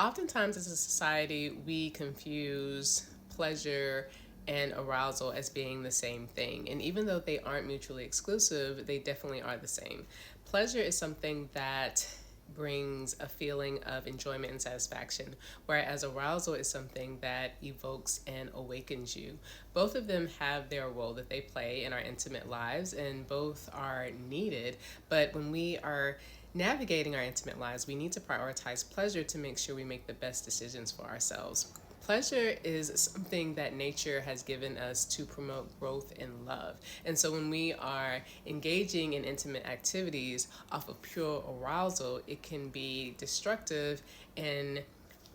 Oftentimes, as a society, we confuse pleasure and arousal as being the same thing. And even though they aren't mutually exclusive, they definitely are the same. Pleasure is something that brings a feeling of enjoyment and satisfaction, whereas arousal is something that evokes and awakens you. Both of them have their role that they play in our intimate lives, and both are needed. But when we are navigating our intimate lives, we need to prioritize pleasure to make sure we make the best decisions for ourselves. Pleasure is something that nature has given us to promote growth and love. And so when we are engaging in intimate activities off of pure arousal, it can be destructive and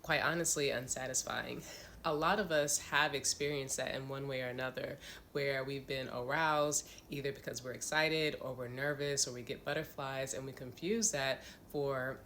quite honestly unsatisfying. A lot of us have experienced that in one way or another, where we've been aroused either because we're excited or we're nervous or we get butterflies, and we confuse that for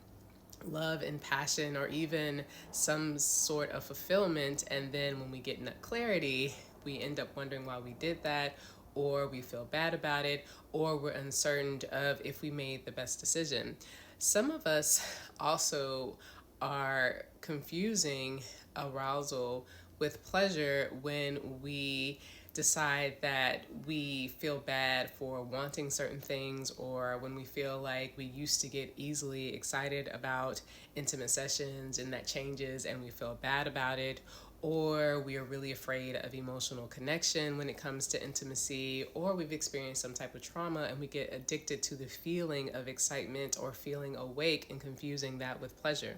love and passion or even some sort of fulfillment. And then when we get in clarity, we end up wondering why we did that, or we feel bad about it, or we're uncertain of if we made the best decision. Some of us also are confusing arousal with pleasure when we decide that we feel bad for wanting certain things, or when we feel like we used to get easily excited about intimate sessions and that changes and we feel bad about it, or we are really afraid of emotional connection when it comes to intimacy, or we've experienced some type of trauma and we get addicted to the feeling of excitement or feeling awake and confusing that with pleasure.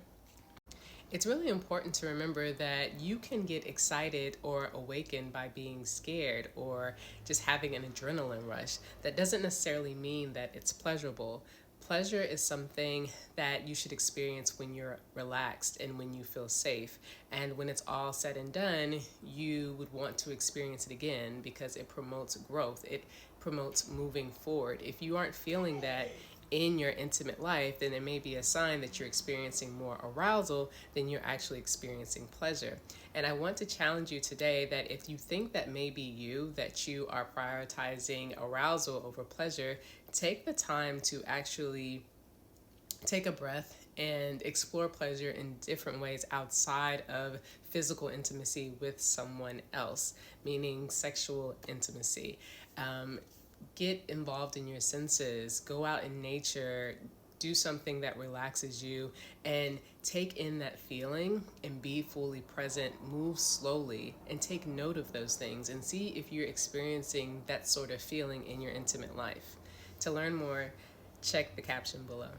It's really important to remember that you can get excited or awakened by being scared or just having an adrenaline rush. That doesn't necessarily mean that it's pleasurable. Pleasure is something that you should experience when you're relaxed and when you feel safe. And when it's all said and done, you would want to experience it again because it promotes growth. It promotes moving forward. If you aren't feeling that in your intimate life, then it may be a sign that you're experiencing more arousal than you're actually experiencing pleasure. And I want to challenge you today that if you think that may be you, that you are prioritizing arousal over pleasure, take the time to actually take a breath and explore pleasure in different ways outside of physical intimacy with someone else, meaning sexual intimacy. Get involved in your senses, go out in nature, do something that relaxes you, and take in that feeling and be fully present. Move slowly and take note of those things and see if you're experiencing that sort of feeling in your intimate life. To learn more, check the caption below.